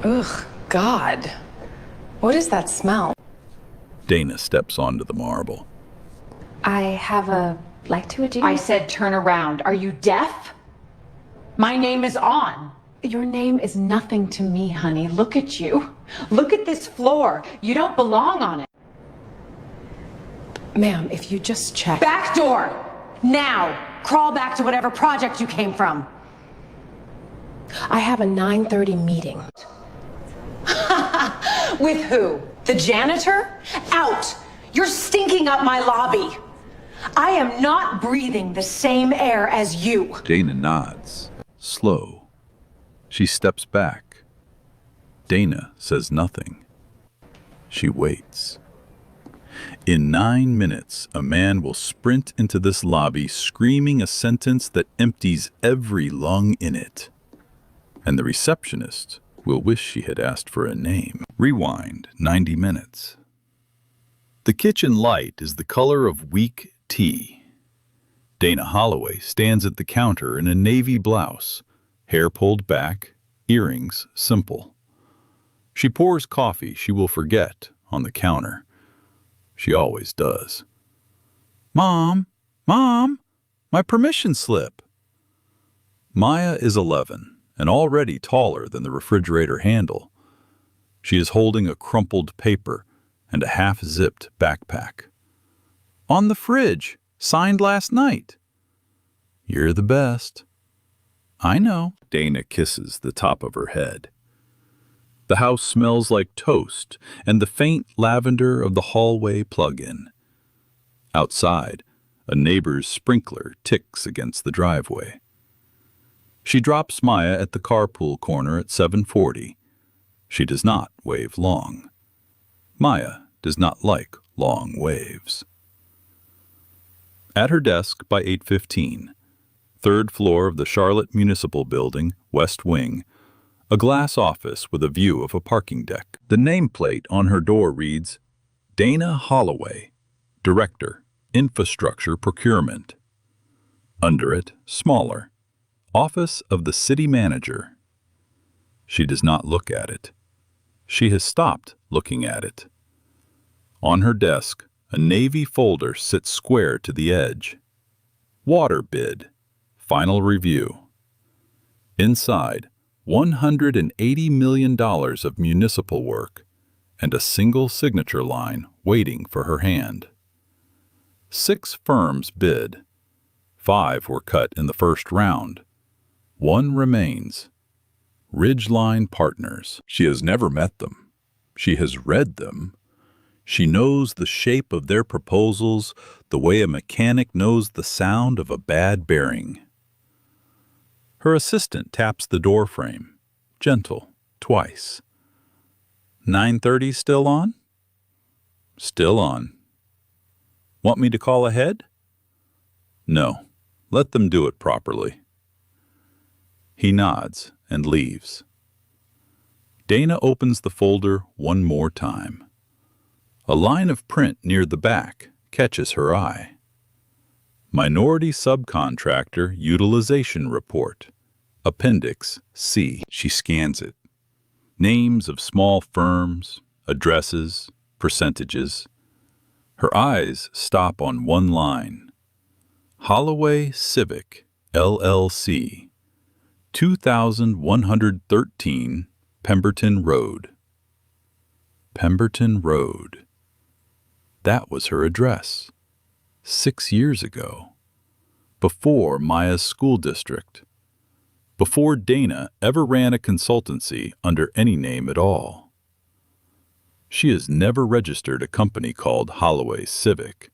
Ugh, God. What is that smell? Dana steps onto the marble. I have a like to a duty. I said turn around. Are you deaf? My name is on. Your name is nothing to me, honey. Look at you. Look at this floor. You don't belong on it. Ma'am, if you just check. Back door! Now! Crawl back to whatever project you came from. I have a 9:30 meeting. With who? The janitor? Out! You're stinking up my lobby. I am not breathing the same air as you. Dana nods, slow. She steps back. Dana says nothing. She waits. In 9 minutes, a man will sprint into this lobby screaming a sentence that empties every lung in it. And the receptionist will wish she had asked for a name. Rewind 90 minutes. The kitchen light is the color of weak tea. Dana Holloway stands at the counter in a navy blouse, hair pulled back, earrings simple. She pours coffee she will forget on the counter. She always does. Mom, my permission slip. Maya is 11 and already taller than the refrigerator handle. She is holding a crumpled paper and a half-zipped backpack. On the fridge, signed last night. You're the best. I know. Dana kisses the top of her head. The house smells like toast and the faint lavender of the hallway plug-in. Outside, a neighbor's sprinkler ticks against the driveway. She drops Maya at the carpool corner at 7:40. She does not wave long. Maya does not like long waves. At her desk by 8:15, third floor of the Charlotte Municipal Building, West Wing, a glass office with a view of a parking deck. The nameplate on her door reads, Dana Holloway, Director, Infrastructure Procurement. Under it, smaller, Office of the City Manager. She does not look at it. She has stopped looking at it. On her desk, a navy folder sits square to the edge. Water bid, final review. Inside, $180 million of municipal work and a single signature line waiting for her hand. 6 firms bid. 5 were cut in the first round. 1 remains. Ridgeline Partners. She has never met them. She has read them. She knows the shape of their proposals the way a mechanic knows the sound of a bad bearing. Her assistant taps the door frame, gentle, twice. 9:30 still on? Still on. Want me to call ahead? No, let them do it properly. He nods and leaves. Dana opens the folder one more time. A line of print near the back catches her eye. Minority Subcontractor Utilization Report, Appendix C. She scans it. Names of small firms, addresses, percentages. Her eyes stop on one line. Holloway Civic, LLC, 2113 Pemberton Road. Pemberton Road. That was her address. 6 years ago. Before Maya's school district. Before Dana ever ran a consultancy under any name at all. She has never registered a company called Holloway Civic.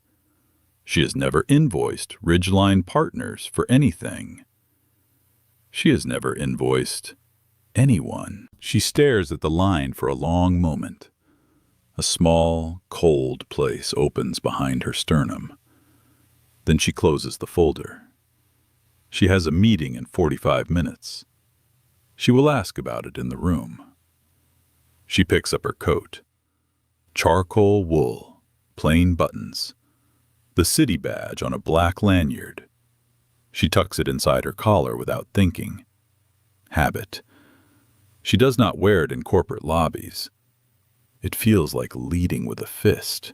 She has never invoiced Ridgeline Partners for anything. She has never invoiced anyone. She stares at the line for a long moment. A small, cold place opens behind her sternum. Then she closes the folder. She has a meeting in 45 minutes. She will ask about it in the room. She picks up her coat. Charcoal wool, plain buttons. The city badge on a black lanyard. She tucks it inside her collar without thinking. Habit. She does not wear it in corporate lobbies. It feels like leading with a fist.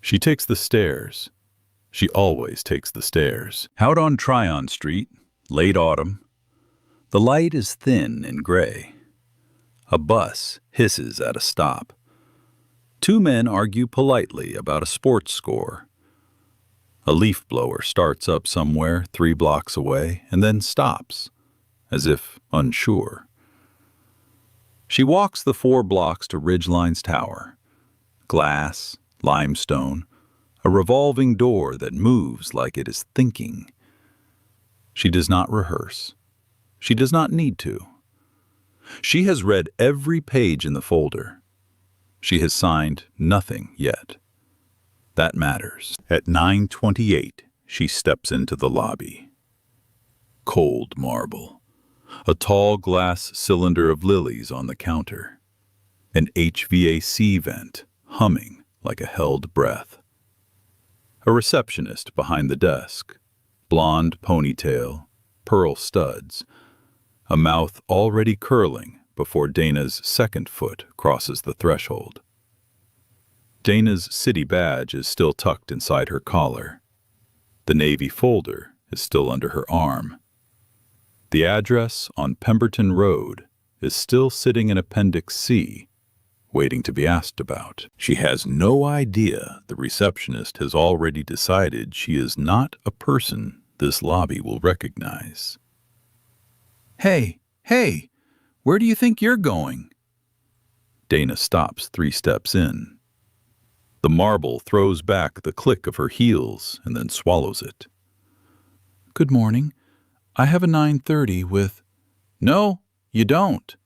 She takes the stairs. She always takes the stairs. Out on Tryon Street, late autumn. The light is thin and gray. A bus hisses at a stop. Two men argue politely about a sports score. A leaf blower starts up somewhere 3 blocks away and then stops, as if unsure. She walks the 4 blocks to Ridgeline's tower. Glass, limestone, a revolving door that moves like it is thinking. She does not rehearse. She does not need to. She has read every page in the folder. She has signed nothing yet. That matters. At 9:28, she steps into the lobby. Cold marble. A tall glass cylinder of lilies on the counter. An HVAC vent humming like a held breath. A receptionist behind the desk. Blonde ponytail, pearl studs. A mouth already curling before Dana's second foot crosses the threshold. Dana's city badge is still tucked inside her collar. The navy folder is still under her arm. The address on Pemberton Road is still sitting in Appendix C, waiting to be asked about. She has no idea the receptionist has already decided she is not a person this lobby will recognize. Hey, where do you think you're going? Dana stops 3 steps in. The marble throws back the click of her heels and then swallows it. Good morning. I have a 9:30 with... No, you don't.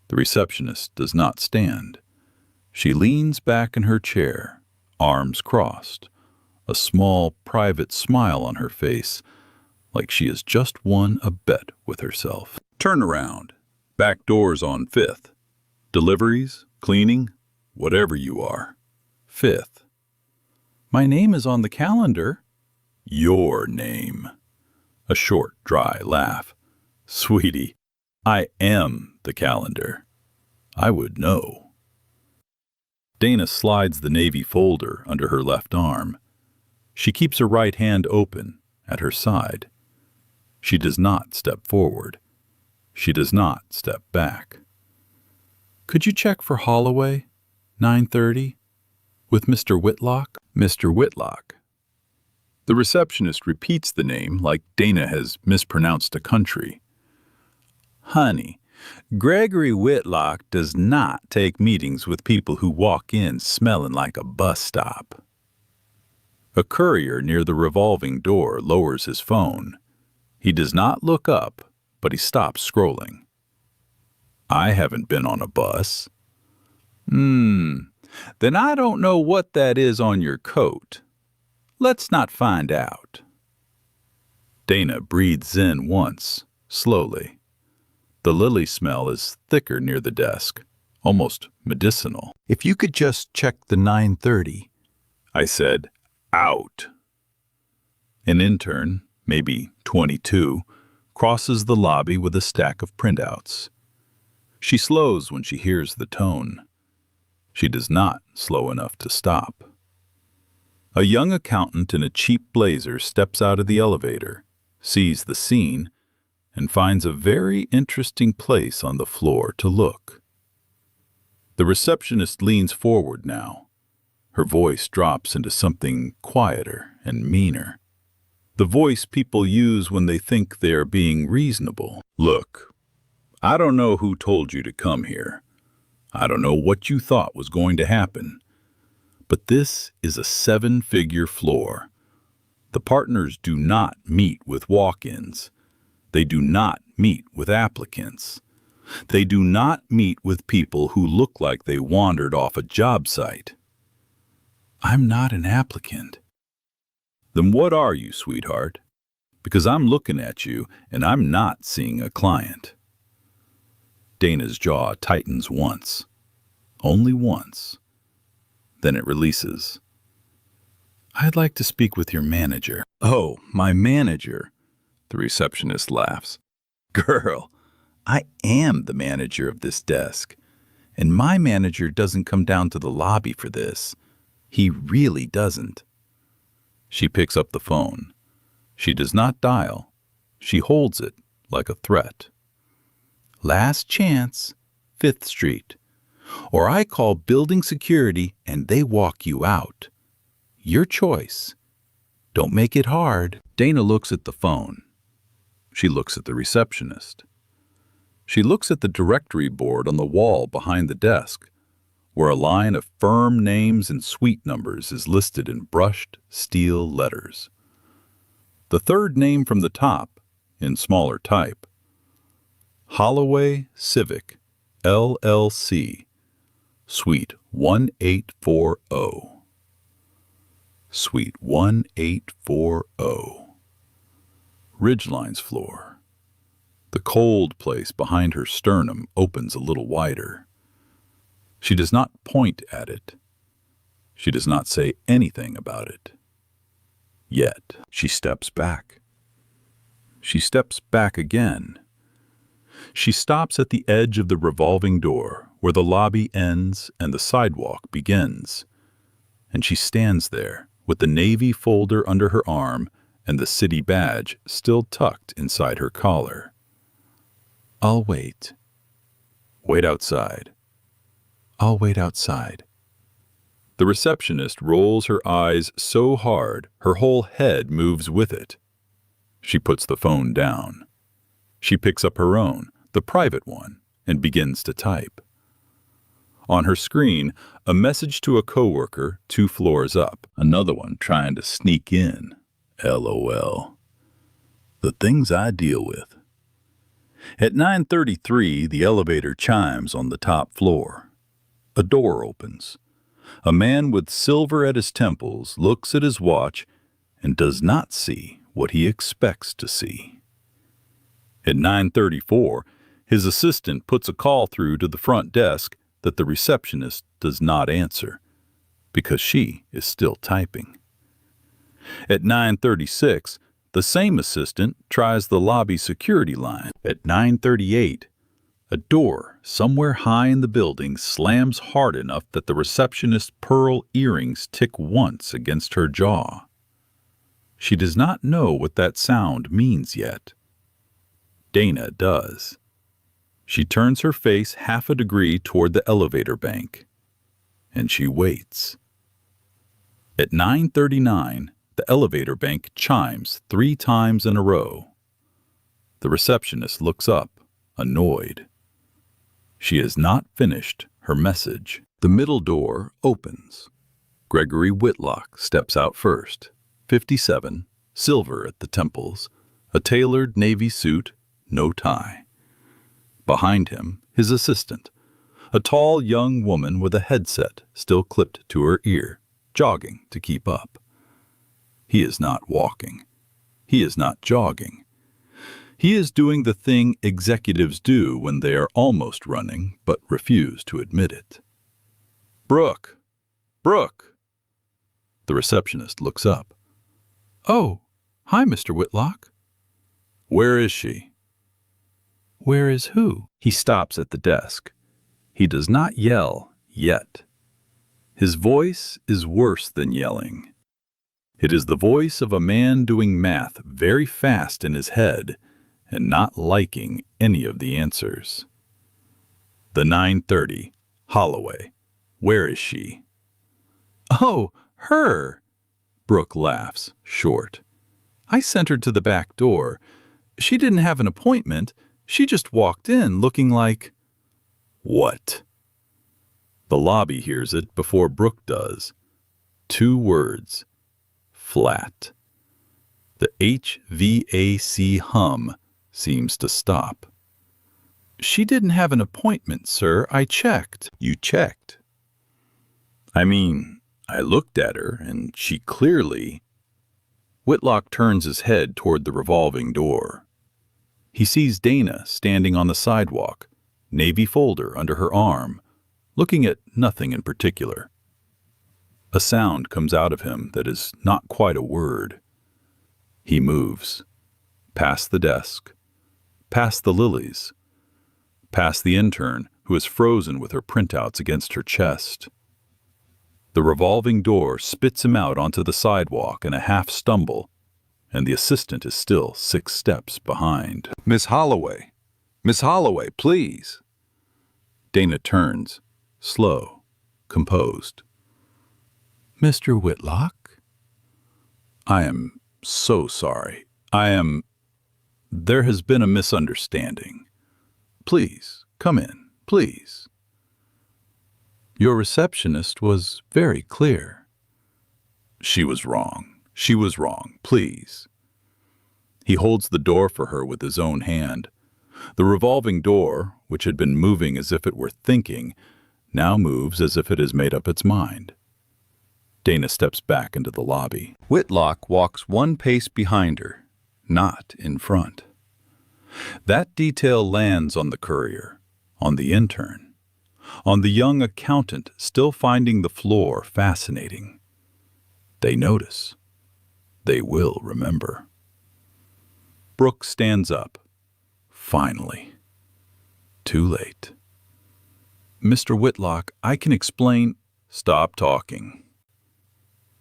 The receptionist does not stand. She leans back in her chair, arms crossed, a small private smile on her face, like she has just won a bet with herself. Turn around. Back doors on 5th. Deliveries, cleaning, whatever you are. 5th. My name is on the calendar. Your name. A short, dry laugh. Sweetie, I am the calendar. I would know. Dana slides the navy folder under her left arm. She keeps her right hand open at her side. She does not step forward. She does not step back. Could you check for Holloway, 9:30, with Mr. Whitlock? Mr. Whitlock. The receptionist repeats the name like Dana has mispronounced a country. Honey, Gregory Whitlock does not take meetings with people who walk in smelling like a bus stop. A courier near the revolving door lowers his phone. He does not look up, but he stops scrolling. I haven't been on a bus. Then I don't know what that is on your coat. Let's not find out. Dana breathes in once, slowly. The lily smell is thicker near the desk, almost medicinal. If you could just check the 9:30, I said, out. An intern, maybe 22, crosses the lobby with a stack of printouts. She slows when she hears the tone. She does not slow enough to stop. A young accountant in a cheap blazer steps out of the elevator, sees the scene, and finds a very interesting place on the floor to look. The receptionist leans forward now. Her voice drops into something quieter and meaner. The voice people use when they think they are being reasonable. Look, I don't know who told you to come here. I don't know what you thought was going to happen. But this is a 7-figure floor. The partners do not meet with walk-ins. They do not meet with applicants. They do not meet with people who look like they wandered off a job site. I'm not an applicant. Then what are you, sweetheart? Because I'm looking at you and I'm not seeing a client. Dana's jaw tightens once. Only once. Then it releases. I'd like to speak with your manager. Oh, my manager. The receptionist laughs. Girl, I am the manager of this desk, and my manager doesn't come down to the lobby for this. He really doesn't. She picks up the phone. She does not dial. She holds it like a threat. Last chance, 5th Street. Or I call building security and they walk you out. Your choice. Don't make it hard. Dana looks at the phone. She looks at the receptionist. She looks at the directory board on the wall behind the desk, where a line of firm names and suite numbers is listed in brushed steel letters. The third name from the top, in smaller type, Holloway Civic, LLC, Suite 1840. Suite 1840. Ridgeline's floor. The cold place behind her sternum opens a little wider. She does not point at it. She does not say anything about it. Yet she steps back. She steps back again. She stops at the edge of the revolving door where the lobby ends and the sidewalk begins. And she stands there with the navy folder under her arm and the city badge still tucked inside her collar. I'll wait. Wait outside. I'll wait outside. The receptionist rolls her eyes so hard her whole head moves with it. She puts the phone down. She picks up her own, the private one, and begins to type. On her screen, a message to a coworker 2 floors up. Another one trying to sneak in. LOL. The things I deal with. At 9:33, the elevator chimes on the top floor. A door opens. A man with silver at his temples looks at his watch and does not see what he expects to see. At 9:34, his assistant puts a call through to the front desk that the receptionist does not answer because she is still typing. At 9:36, the same assistant tries the lobby security line. At 9:38, a door somewhere high in the building slams hard enough that the receptionist's pearl earrings tick once against her jaw. She does not know what that sound means yet. Dana does. She turns her face half a degree toward the elevator bank, and she waits. At 9:39, the elevator bank chimes 3 times in a row. The receptionist looks up, annoyed. She has not finished her message. The middle door opens. Gregory Whitlock steps out first, 57, silver at the temples, a tailored navy suit, no tie. Behind him, his assistant, a tall young woman with a headset still clipped to her ear, jogging to keep up. He is not walking. He is not jogging. He is doing the thing executives do when they are almost running but refuse to admit it. Brooke! Brooke! The receptionist looks up. Oh, hi, Mr. Whitlock. Where is she? Where is who? He stops at the desk. He does not yell yet. His voice is worse than yelling. It is the voice of a man doing math very fast in his head and not liking any of the answers. The 9:30, Holloway. Where is she? Oh, her! Brooke laughs, short. I sent her to the back door. She didn't have an appointment. She just walked in looking like... What? The lobby hears it before Brooke does. 2 words. Flat. The HVAC hum seems to stop. She didn't have an appointment, sir. I checked. You checked? I mean, I looked at her and she clearly... Whitlock turns his head toward the revolving door. He sees Dana standing on the sidewalk, navy folder under her arm, looking at nothing in particular. A sound comes out of him that is not quite a word. He moves, past the desk, past the lilies, past the intern, who is frozen with her printouts against her chest. The revolving door spits him out onto the sidewalk in a half stumble, and the assistant is still 6 steps behind. Miss Holloway. Miss Holloway, please. Dana turns, slow, composed. Mr. Whitlock? I am so sorry. There has been a misunderstanding. Please, come in, please. Your receptionist was very clear. She was wrong. She was wrong, please. He holds the door for her with his own hand. The revolving door, which had been moving as if it were thinking, now moves as if it has made up its mind. Dana steps back into the lobby. Whitlock walks 1 pace behind her, not in front. That detail lands on the courier, on the intern, on the young accountant still finding the floor fascinating. They notice. They will remember. Brooke stands up. Finally. Too late. Mr. Whitlock, I can explain. Stop talking.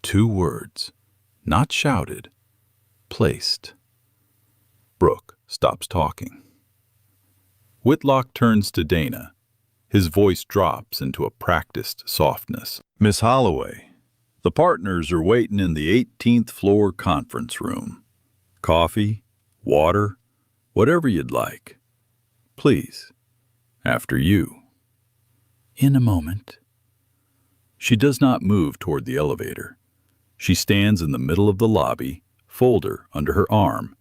2 words, not shouted, placed. Brooke stops talking. Whitlock turns to Dana. His voice drops into a practiced softness. Miss Holloway, the partners are waiting in the 18th floor conference room. Coffee, water, whatever you'd like. Please, after you. In a moment. She does not move toward the elevator. She stands in the middle of the lobby, folder under her arm,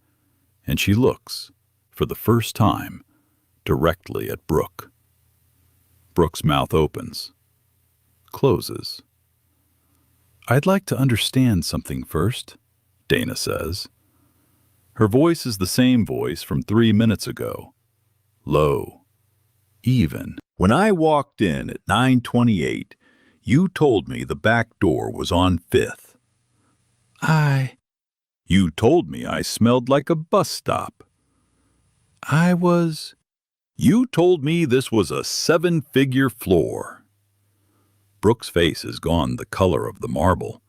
and she looks, for the first time, directly at Brooke. Brooke's mouth opens, closes. I'd like to understand something first, Dana says. Her voice is the same voice from 3 minutes ago. Low, even. When I walked in at 9:28, you told me the back door was on 5th. You told me I smelled like a bus stop. You told me this was a 7-figure floor. Brooke's face has gone the color of the marble.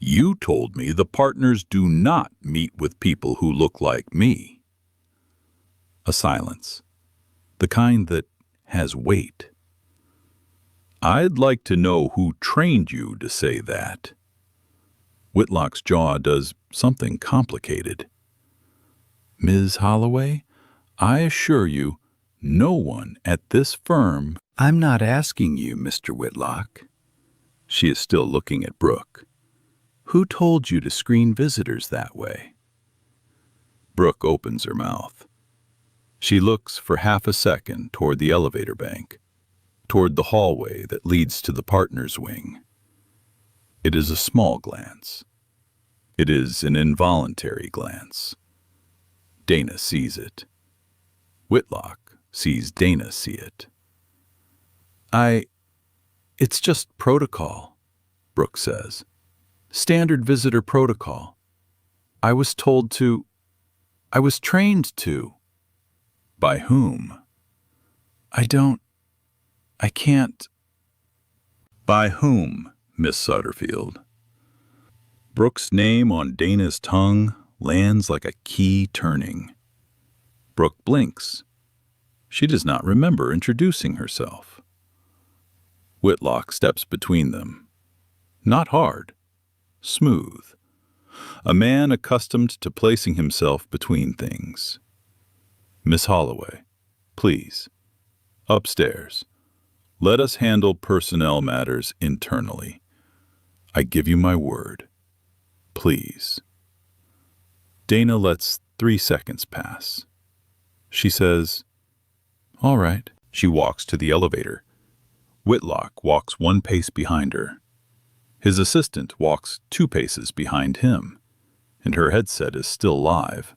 You told me the partners do not meet with people who look like me. A silence, the kind that has weight. I'd like to know who trained you to say that. Whitlock's jaw does something complicated. Ms. Holloway, I assure you, no one at this firm. I'm not asking you, Mr. Whitlock. She is still looking at Brooke. Who told you to screen visitors that way? Brooke opens her mouth. She looks for half a second toward the elevator bank, toward the hallway that leads to the partners' wing. It is a small glance. It is an involuntary glance. Dana sees it. Whitlock sees Dana see it. It's just protocol, Brooke says. Standard visitor protocol. I was trained to. By whom? I can't. By whom, Miss Sutterfield? Brooke's name on Dana's tongue lands like a key turning. Brooke blinks. She does not remember introducing herself. Whitlock steps between them. Not hard. Smooth. A man accustomed to placing himself between things. Miss Holloway, please. Upstairs. Let us handle personnel matters internally. I give you my word. Please. Dana lets 3 seconds pass. She says, all right. She walks to the elevator. Whitlock walks 1 pace behind her. His assistant walks 2 paces behind him, and her headset is still live.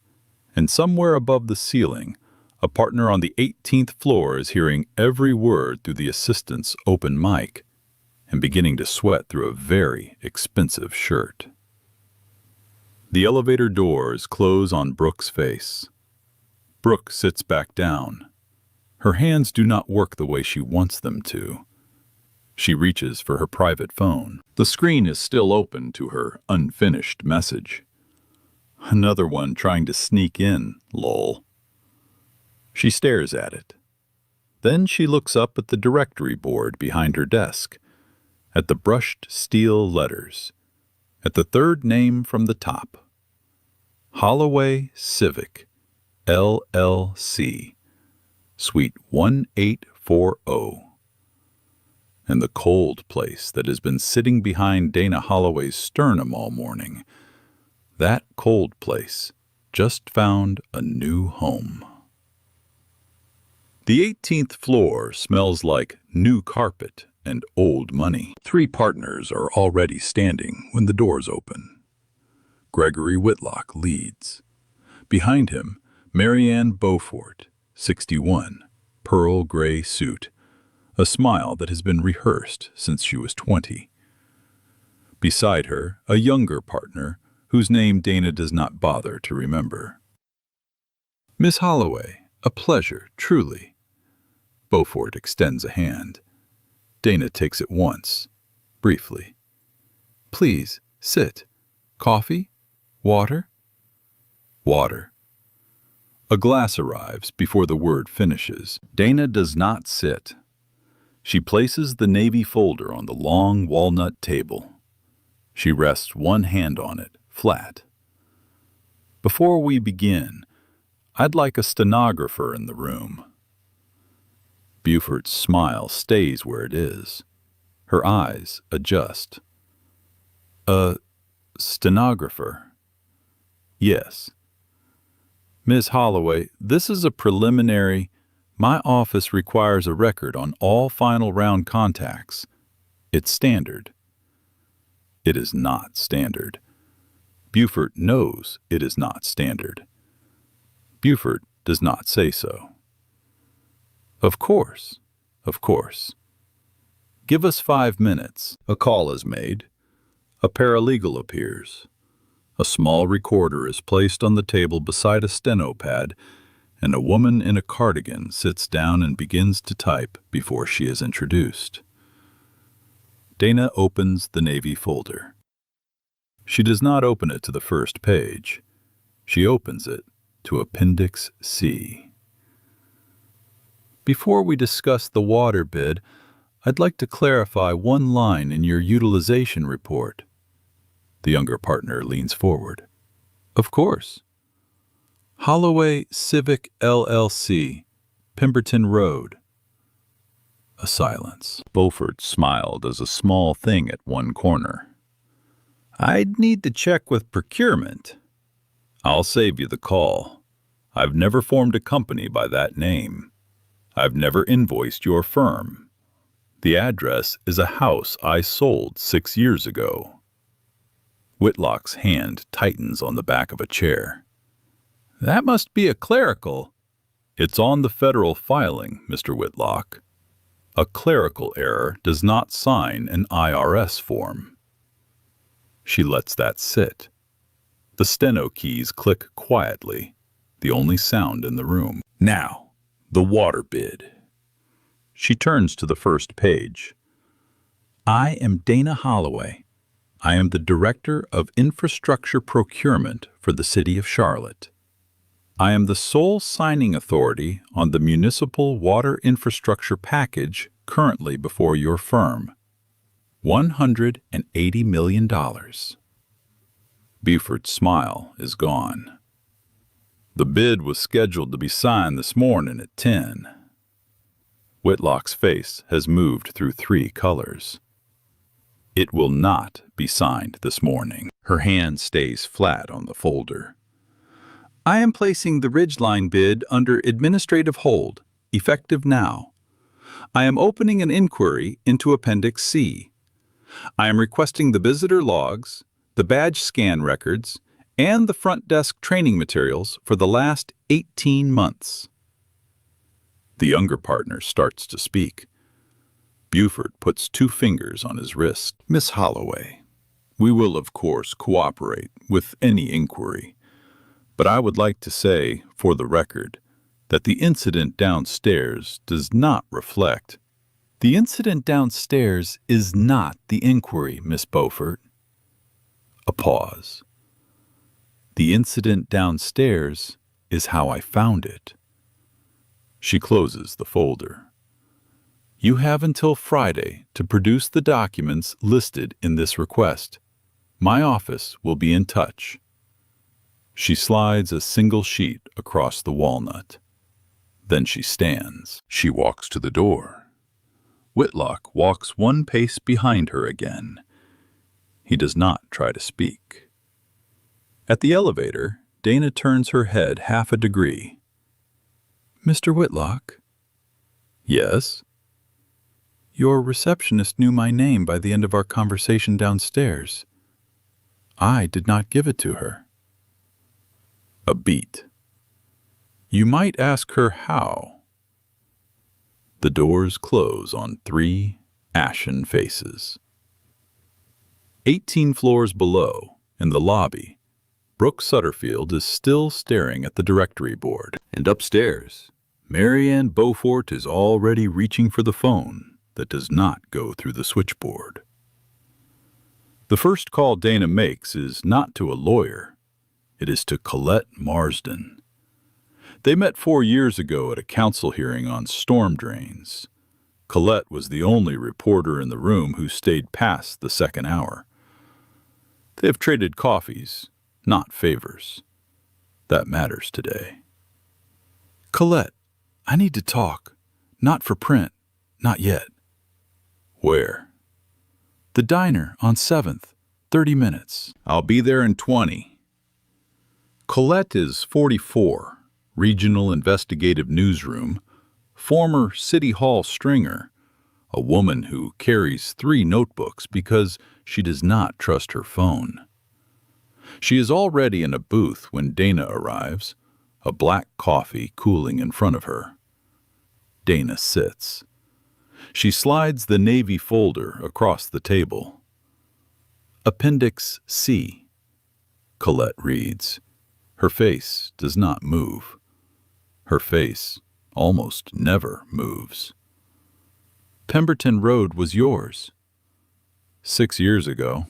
And somewhere above the ceiling, a partner on the 18th floor is hearing every word through the assistant's open mic and beginning to sweat through a very expensive shirt. The elevator doors close on Brooke's face. Brooke sits back down. Her hands do not work the way she wants them to. She reaches for her private phone. The screen is still open to her unfinished message. Another one trying to sneak in, lol. She stares at it. Then she looks up at the directory board behind her desk, at the brushed steel letters, at the third name from the top. Holloway Civic, LLC, Suite 1840. And the cold place that has been sitting behind Dana Holloway's sternum all morning. That cold place just found a new home. The 18th floor smells like new carpet and old money. 3 partners are already standing when the doors open. Gregory Whitlock leads. Behind him, Marianne Beaufort, 61, pearl gray suit, a smile that has been rehearsed since she was 20. Beside her, a younger partner whose name Dana does not bother to remember. Miss Holloway, a pleasure, truly. Beaufort extends a hand. Dana takes it once, briefly. Please, sit. Coffee? Water? Water. A glass arrives before the word finishes. Dana does not sit. She places the navy folder on the long walnut table. She rests one hand on it, flat. Before we begin, I'd like a stenographer in the room. Beaufort's smile stays where it is. Her eyes adjust. A stenographer? Yes. Miss Holloway, this is a preliminary. My office requires a record on all final round contacts. It's standard. It is not standard. Beaufort knows it is not standard. Beaufort does not say so. Of course, of course. Give us 5 minutes. A call is made. A paralegal appears. A small recorder is placed on the table beside a steno pad, and a woman in a cardigan sits down and begins to type before she is introduced. Dana opens the navy folder. She does not open it to the first page. She opens it to Appendix C. Before we discuss the water bid, I'd like to clarify one line in your utilization report. The younger partner leans forward. Of course. Holloway Civic LLC, Pemberton Road. A silence. Beaufort smiled as a small thing at one corner. I'd need to check with procurement. I'll save you the call. I've never formed a company by that name. I've never invoiced your firm. The address is a house I sold 6 years ago. Whitlock's hand tightens on the back of a chair. That must be a clerical. It's on the federal filing, Mr. Whitlock. A clerical error does not sign an IRS form. She lets that sit. The steno keys click quietly, the only sound in the room. Now, the water bid. She turns to the first page. I am Dana Holloway. I am the Director of Infrastructure Procurement for the City of Charlotte. I am the sole signing authority on the municipal water infrastructure package currently before your firm. $180 million. Beaufort's smile is gone. The bid was scheduled to be signed this morning at 10. Whitlock's face has moved through 3 colors. It will not be signed this morning. Her hand stays flat on the folder. I am placing the Ridgeline bid under administrative hold, effective now. I am opening an inquiry into Appendix C. I am requesting the visitor logs, the badge scan records, and the front desk training materials for the last 18 months. The younger partner starts to speak. Beaufort puts 2 fingers on his wrist. Miss Holloway, we will of course cooperate with any inquiry, but I would like to say, for the record, that the incident downstairs does not reflect. The incident downstairs is not the inquiry, Miss Beaufort. A pause. The incident downstairs is how I found it. She closes the folder. You have until Friday to produce the documents listed in this request. My office will be in touch. She slides a single sheet across the walnut. Then she stands. She walks to the door. Whitlock walks one pace behind her again. He does not try to speak. At the elevator, Dana turns her head half a degree. Mr. Whitlock? Yes? Your receptionist knew my name by the end of our conversation downstairs. I did not give it to her. A beat. You might ask her how. The doors close on 3 ashen faces. 18 floors below, in the lobby, Brooke Sutterfield is still staring at the directory board. And upstairs, Marianne Beaufort is already reaching for the phone that does not go through the switchboard. The first call Dana makes is not to a lawyer. It is to Colette Marsden. They met 4 years ago at a council hearing on storm drains. Colette was the only reporter in the room who stayed past the second hour. They have traded coffees, not favors. That matters today. Colette, I need to talk. Not for print. Not yet. Where? The diner on 7th. 30 minutes. I'll be there in 20. Colette is 44, regional investigative newsroom, former City Hall stringer, a woman who carries 3 notebooks because she does not trust her phone. She is already in a booth when Dana arrives, a black coffee cooling in front of her. Dana sits. She slides the navy folder across the table. Appendix C. Colette reads. Her face does not move. Her face almost never moves. Pemberton Road was yours. 6 years ago.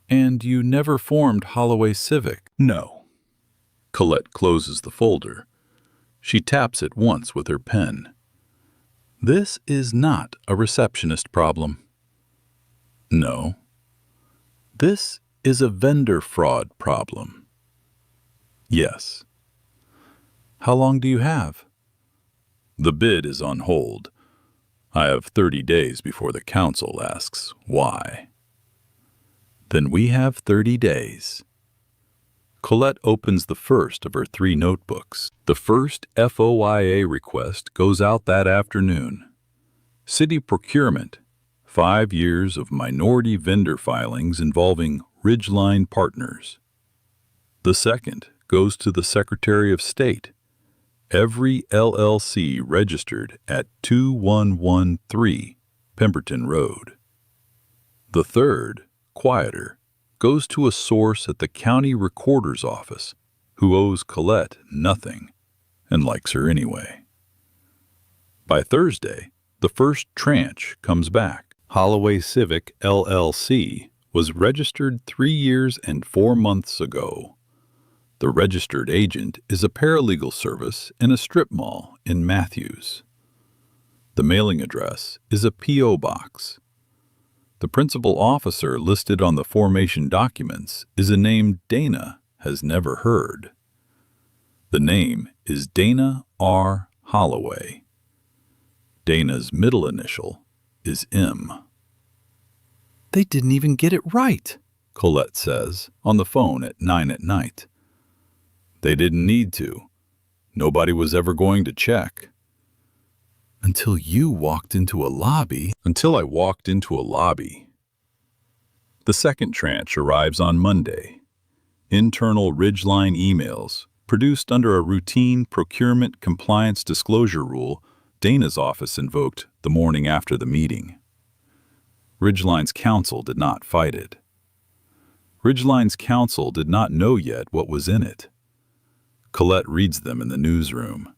And you never formed Holloway Civic? No. Colette closes the folder. She taps it once with her pen. This is not a receptionist problem. No. This is a vendor fraud problem. Yes. How long do you have? The bid is on hold. I have 30 days before the council asks why. Then we have 30 days. Colette opens the first of her 3 notebooks. The first FOIA request goes out that afternoon. City procurement, 5 years of minority vendor filings involving Ridgeline Partners. The second goes to the Secretary of State. Every LLC registered at 2113 Pemberton Road. The third, quieter, goes to a source at the county recorder's office who owes Colette nothing and likes her anyway. By Thursday, the first tranche comes back. Holloway Civic LLC was registered 3 years and 4 months ago. The registered agent is a paralegal service in a strip mall in Matthews. The mailing address is a P.O. box. The principal officer listed on the formation documents is a name Dana has never heard. The name is Dana R. Holloway. Dana's middle initial is M. They didn't even get it right, Colette says on the phone at 9 at night. They didn't need to. Nobody was ever going to check. Until you walked into a lobby. Until I walked into a lobby. The second tranche arrives on Monday. Internal Ridgeline emails, produced under a routine procurement compliance disclosure rule Dana's office invoked the morning after the meeting. Ridgeline's counsel did not fight it. Ridgeline's counsel did not know yet what was in it. Colette reads them in the newsroom.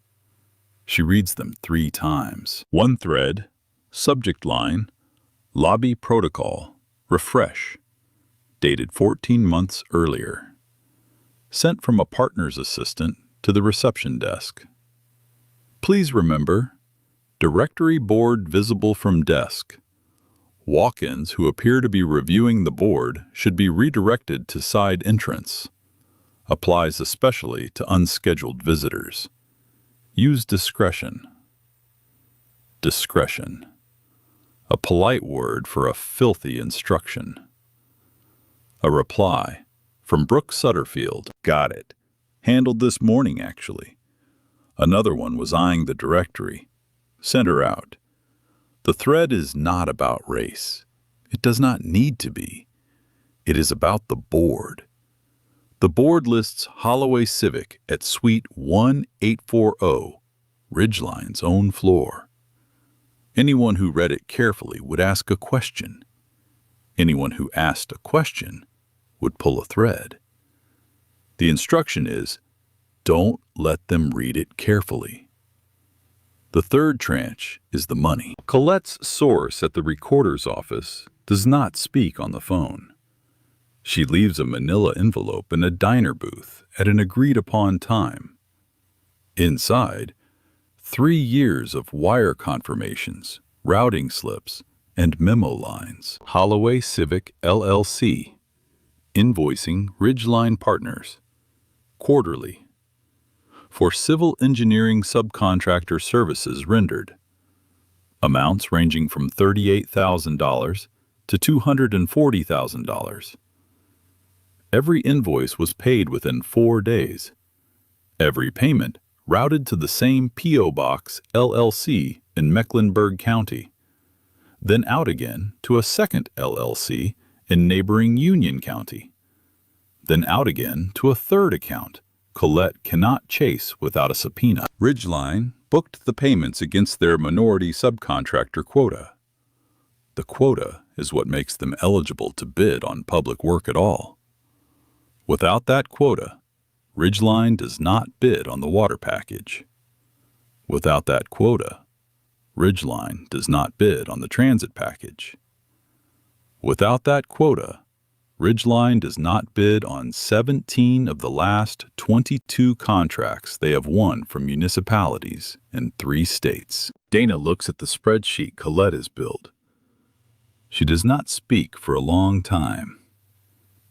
She reads them 3 times. One thread, subject line, lobby protocol, refresh, dated 14 months earlier. Sent from a partner's assistant to the reception desk. Please remember, directory board visible from desk. Walk-ins who appear to be reviewing the board should be redirected to side entrance. Applies especially to unscheduled visitors. Use discretion. Discretion. A polite word for a filthy instruction. A reply from Brooke Sutterfield. Got it. Handled this morning, actually. Another one was eyeing the directory. Sent her out. The thread is not about race. It does not need to be. It is about the board. The board lists Holloway Civic at Suite 1840, Ridgeline's own floor. Anyone who read it carefully would ask a question. Anyone who asked a question would pull a thread. The instruction is, don't let them read it carefully. The third tranche is the money. Colette's source at the recorder's office does not speak on the phone. She leaves a manila envelope in a diner booth at an agreed-upon time. Inside, 3 years of wire confirmations, routing slips, and memo lines. Holloway Civic LLC. Invoicing Ridgeline Partners. Quarterly. For civil engineering subcontractor services rendered. Amounts ranging from $38,000 to $240,000. Every invoice was paid within 4 days. Every payment routed to the same P.O. Box LLC in Mecklenburg County, then out again to a second LLC in neighboring Union County, then out again to a third account Colette cannot chase without a subpoena. Ridgeline booked the payments against their minority subcontractor quota. The quota is what makes them eligible to bid on public work at all. Without that quota, Ridgeline does not bid on the water package. Without that quota, Ridgeline does not bid on the transit package. Without that quota, Ridgeline does not bid on 17 of the last 22 contracts they have won from municipalities in 3 states. Dana looks at the spreadsheet Colette has built. She does not speak for a long time.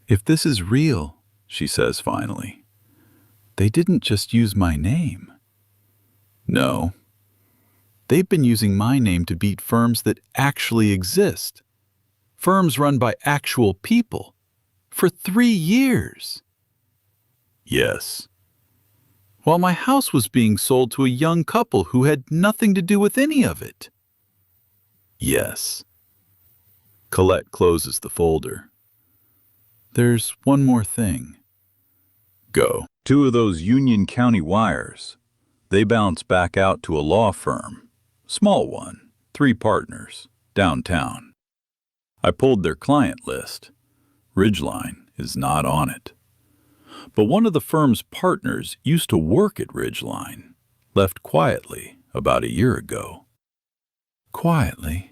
If this is real, she says finally, they didn't just use my name. No. They've been using my name to beat firms that actually exist. Firms run by actual people. For 3 years. Yes. While my house was being sold to a young couple who had nothing to do with any of it. Yes. Colette closes the folder. There's one more thing. Go. 2 of those Union County wires. They bounce back out to a law firm. Small one, 3 partners, downtown. I pulled their client list. Ridgeline is not on it. But one of the firm's partners used to work at Ridgeline, left quietly about a year ago. Quietly?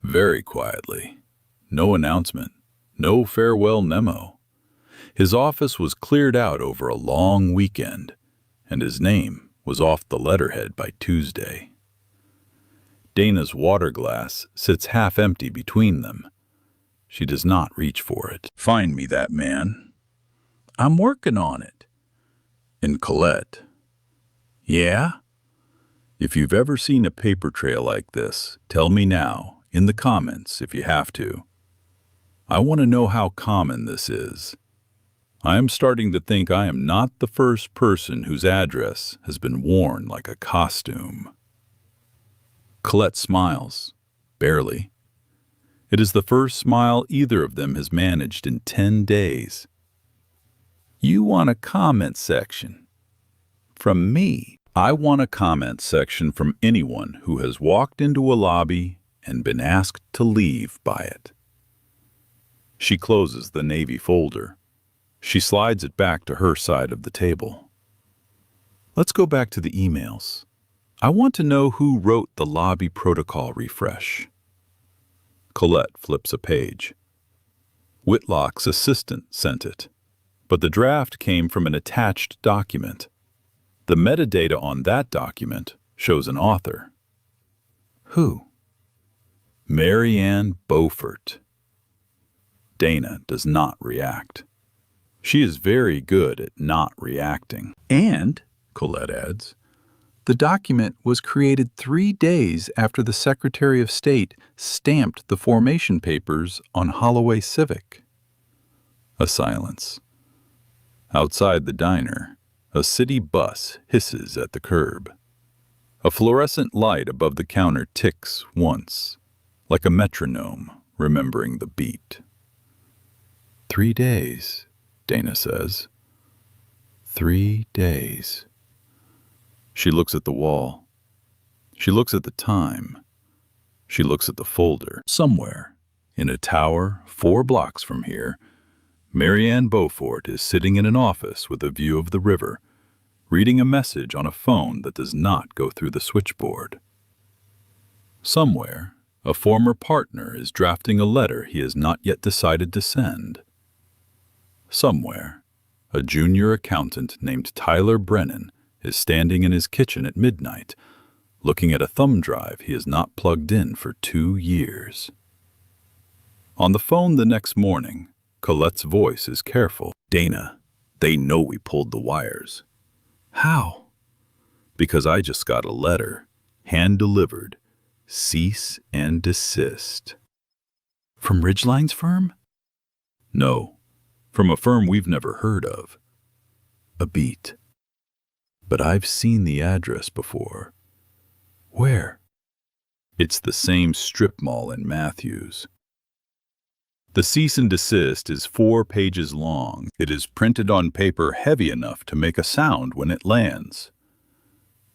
Very quietly. No announcement, no farewell memo. His office was cleared out over a long weekend, and his name was off the letterhead by Tuesday. Dana's water glass sits half empty between them. She does not reach for it. Find me that man. I'm working on it. And Colette. Yeah? If you've ever seen a paper trail like this, tell me now, in the comments if you have to. I want to know how common this is. I am starting to think I am not the first person whose address has been worn like a costume. Colette smiles, barely. It is the first smile either of them has managed in 10 days. You want a comment section? From me. I want a comment section from anyone who has walked into a lobby and been asked to leave by it. She closes the navy folder. She slides it back to her side of the table. Let's go back to the emails. I want to know who wrote the lobby protocol refresh. Colette flips a page. Whitlock's assistant sent it, but the draft came from an attached document. The metadata on that document shows an author. Who? Marianne Beaufort. Dana does not react. She is very good at not reacting. And, Colette adds, the document was created 3 days after the Secretary of State stamped the formation papers on Holloway Civic. A silence. Outside the diner, a city bus hisses at the curb. A fluorescent light above the counter ticks once, like a metronome remembering the beat. 3 days, Dana says. 3 days. She looks at the wall. She looks at the time. She looks at the folder. Somewhere, in a tower 4 blocks from here, Marianne Beaufort is sitting in an office with a view of the river, reading a message on a phone that does not go through the switchboard. Somewhere, a former partner is drafting a letter he has not yet decided to send. Somewhere, a junior accountant named Tyler Brennan is standing in his kitchen at midnight, looking at a thumb drive he has not plugged in for 2 years. On the phone the next morning, Colette's voice is careful. Dana, they know we pulled the wires. How? Because I just got a letter, hand-delivered, cease and desist. From Ridgeline's firm? No, from a firm we've never heard of. A beat. But I've seen the address before. Where? It's the same strip mall in Matthews. The cease and desist is 4 pages long. It is printed on paper heavy enough to make a sound when it lands.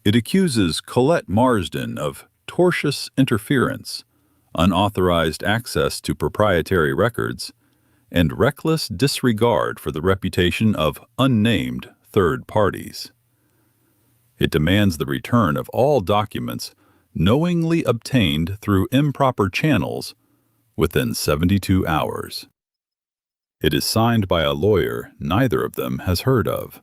It accuses Colette Marsden of tortious interference, unauthorized access to proprietary records, and reckless disregard for the reputation of unnamed third parties. It demands the return of all documents knowingly obtained through improper channels within 72 hours. It is signed by a lawyer neither of them has heard of.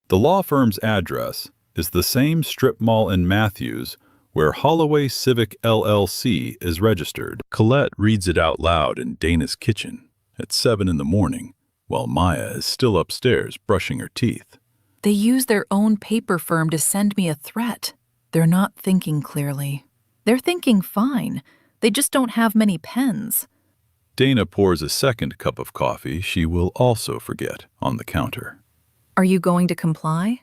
The law firm's address is the same strip mall in Matthews where Holloway Civic LLC is registered. Colette reads it out loud in Dana's kitchen at 7 in the morning, while Maya is still upstairs brushing her teeth. They use their own paper firm to send me a threat. They're not thinking clearly. They're thinking fine. They just don't have many pens. Dana pours a second cup of coffee she will also forget on the counter. Are you going to comply?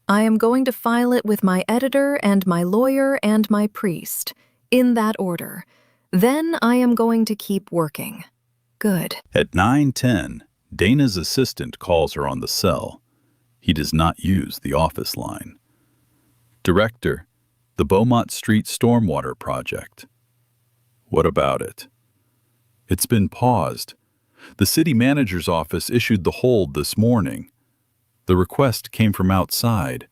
I am going to file it with my editor and my lawyer and my priest, in that order. Then I am going to keep working. Good. At 9:10, Dana's assistant calls her on the cell. He does not use the office line. Director, the Beaumont Street Stormwater Project. What about it? It's been paused. The city manager's office issued the hold this morning. The request came from outside.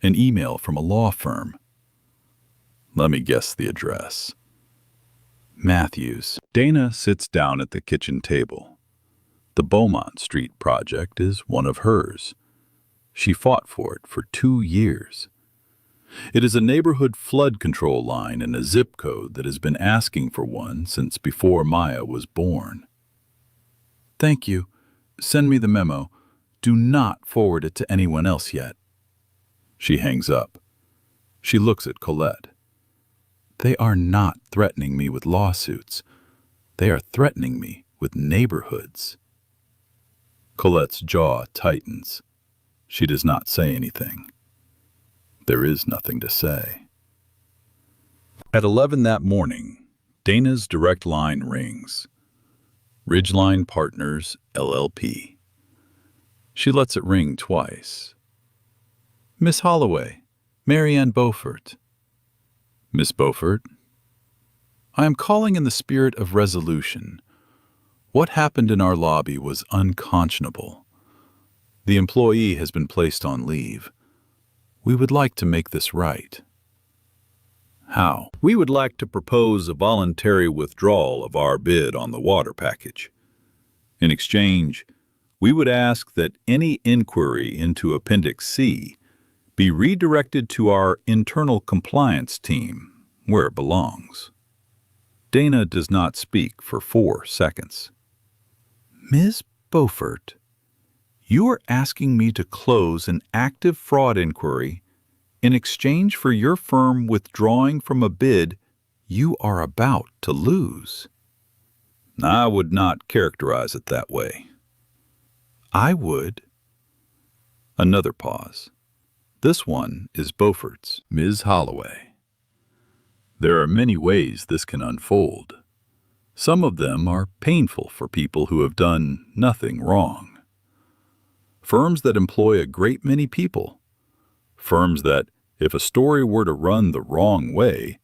An email from a law firm. Let me guess the address. Matthews. Dana sits down at the kitchen table. The Beaumont Street project is one of hers. She fought for it for 2 years. It is a neighborhood flood control line in a zip code that has been asking for one since before Maya was born. Thank you. Send me the memo. Do not forward it to anyone else yet. She hangs up. She looks at Colette. They are not threatening me with lawsuits. They are threatening me with neighborhoods. Colette's jaw tightens. She does not say anything. There is nothing to say. At 11 that morning, Dana's direct line rings. Ridgeline Partners, LLP. She lets it ring twice. Miss Holloway, Marianne Beaufort. Miss Beaufort, I am calling in the spirit of resolution. What happened in our lobby was unconscionable. The employee has been placed on leave. We would like to make this right. How? We would like to propose a voluntary withdrawal of our bid on the water package. In exchange, we would ask that any inquiry into Appendix C be redirected to our internal compliance team, where it belongs. Dana does not speak for 4 seconds. Ms. Beaufort, you are asking me to close an active fraud inquiry in exchange for your firm withdrawing from a bid you are about to lose. I would not characterize it that way. I would. Another pause. This one is Beaufort's. Ms. Holloway. There are many ways this can unfold. Some of them are painful for people who have done nothing wrong. Firms that employ a great many people. Firms that, if a story were to run the wrong way,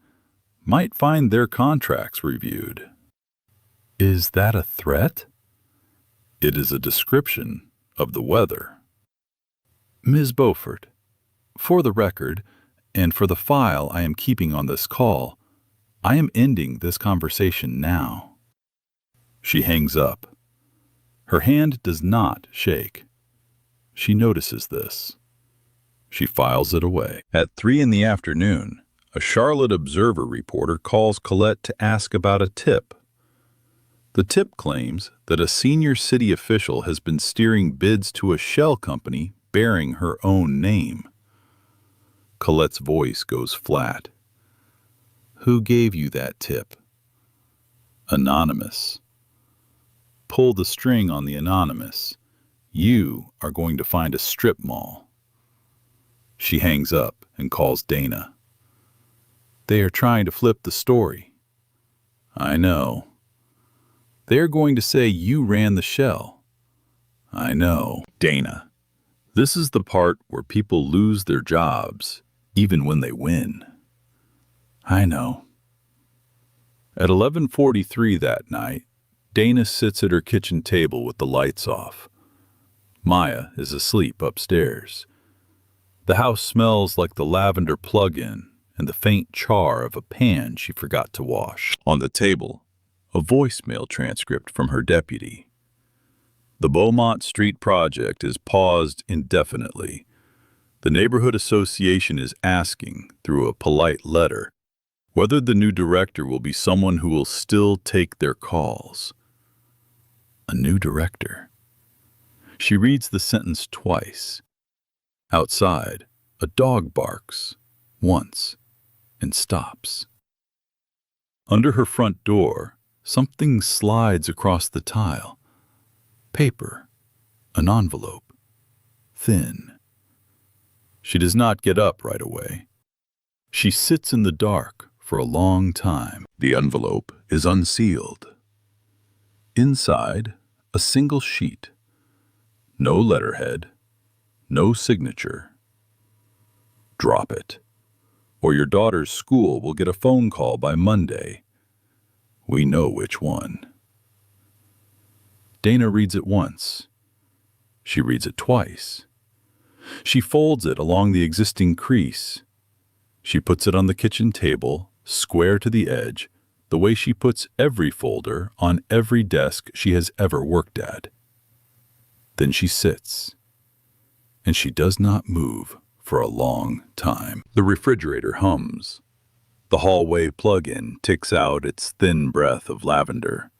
might find their contracts reviewed. Is that a threat? It is a description of the weather. Ms. Beaufort, for the record, and for the file I am keeping on this call, I am ending this conversation now. She hangs up. Her hand does not shake. She notices this. She files it away. At 3 p.m, a Charlotte Observer reporter calls Colette to ask about a tip. The tip claims that a senior city official has been steering bids to a shell company bearing her own name. Colette's voice goes flat. Who gave you that tip? Anonymous. Pull the string on the anonymous. You are going to find a strip mall. She hangs up and calls Dana. They are trying to flip the story. I know. They're going to say you ran the shell. I know. Dana, this is the part where people lose their jobs, even when they win. I know. At 11:43 that night, Dana sits at her kitchen table with the lights off. Maya is asleep upstairs. The house smells like the lavender plug-in and the faint char of a pan she forgot to wash. On the table, a voicemail transcript from her deputy. The Beaumont Street project is paused indefinitely. The neighborhood association is asking, through a polite letter, whether the new director will be someone who will still take their calls. A new director. She reads the sentence twice. Outside, a dog barks, once, and stops. Under her front door, something slides across the tile. Paper, an envelope, thin. She does not get up right away. She sits in the dark for a long time. The envelope is unsealed. Inside, a single sheet. No letterhead, no signature. Drop it, or your daughter's school will get a phone call by Monday. We know which one. Dana reads it once. She reads it twice. She folds it along the existing crease. She puts it on the kitchen table, square to the edge, the way she puts every folder on every desk she has ever worked at. Then she sits, and she does not move for a long time. The refrigerator hums. The hallway plug-in ticks out its thin breath of lavender.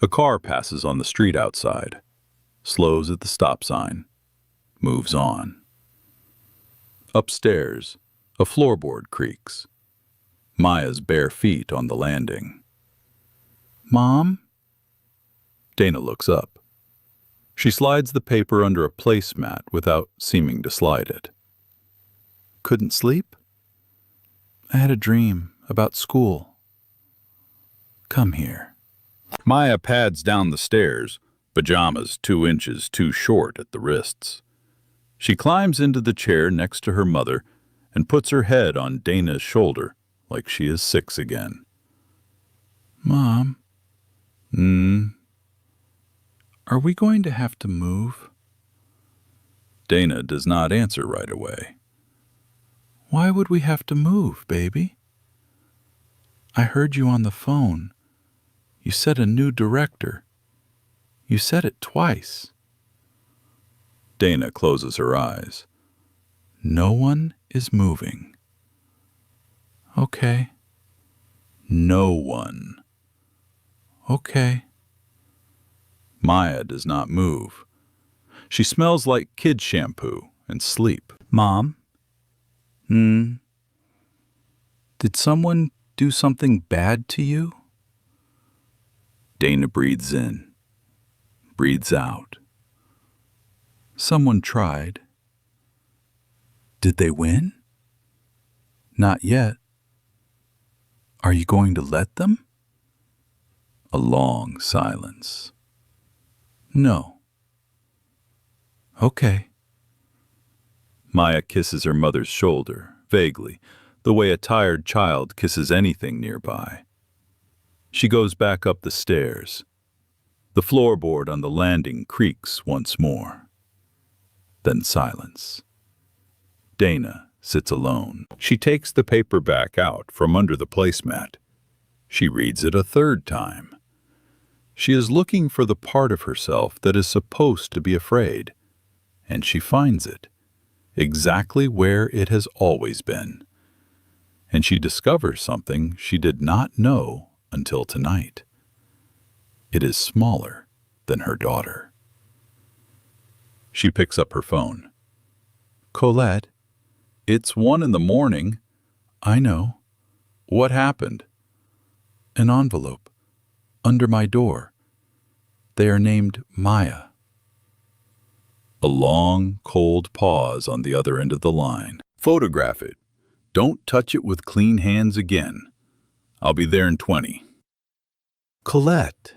A car passes on the street outside, slows at the stop sign, moves on. Upstairs, a floorboard creaks. Maya's bare feet on the landing. Mom? Dana looks up. She slides the paper under a placemat without seeming to slide it. Couldn't sleep? I had a dream about school. Come here. Maya pads down the stairs, pajamas 2 inches too short at the wrists. She climbs into the chair next to her mother and puts her head on Dana's shoulder like she is 6 again. Mom? Are we going to have to move? Dana does not answer right away. Why would we have to move, baby? I heard you on the phone. You said a new director. You said it twice. Dana closes her eyes. No one is moving. Okay. No one. Okay. Maya does not move. She smells like kid shampoo and sleep. Mom? Did someone do something bad to you? Dana breathes in, breathes out. Someone tried. Did they win? Not yet. Are you going to let them? A long silence. No. Okay. Maya kisses her mother's shoulder, vaguely, the way a tired child kisses anything nearby. She goes back up the stairs. The floorboard on the landing creaks once more. Then silence. Dana sits alone. She takes the paperback out from under the placemat. She reads it a third time. She is looking for the part of herself that is supposed to be afraid, and she finds it, exactly where it has always been. And she discovers something she did not know until tonight. It is smaller than her daughter. She picks up her phone. Colette, it's 1 a.m. I know. What happened? An envelope. Under my door. They are named Maya. A long, cold pause on the other end of the line. Photograph it. Don't touch it with clean hands again. I'll be there in 20. Colette.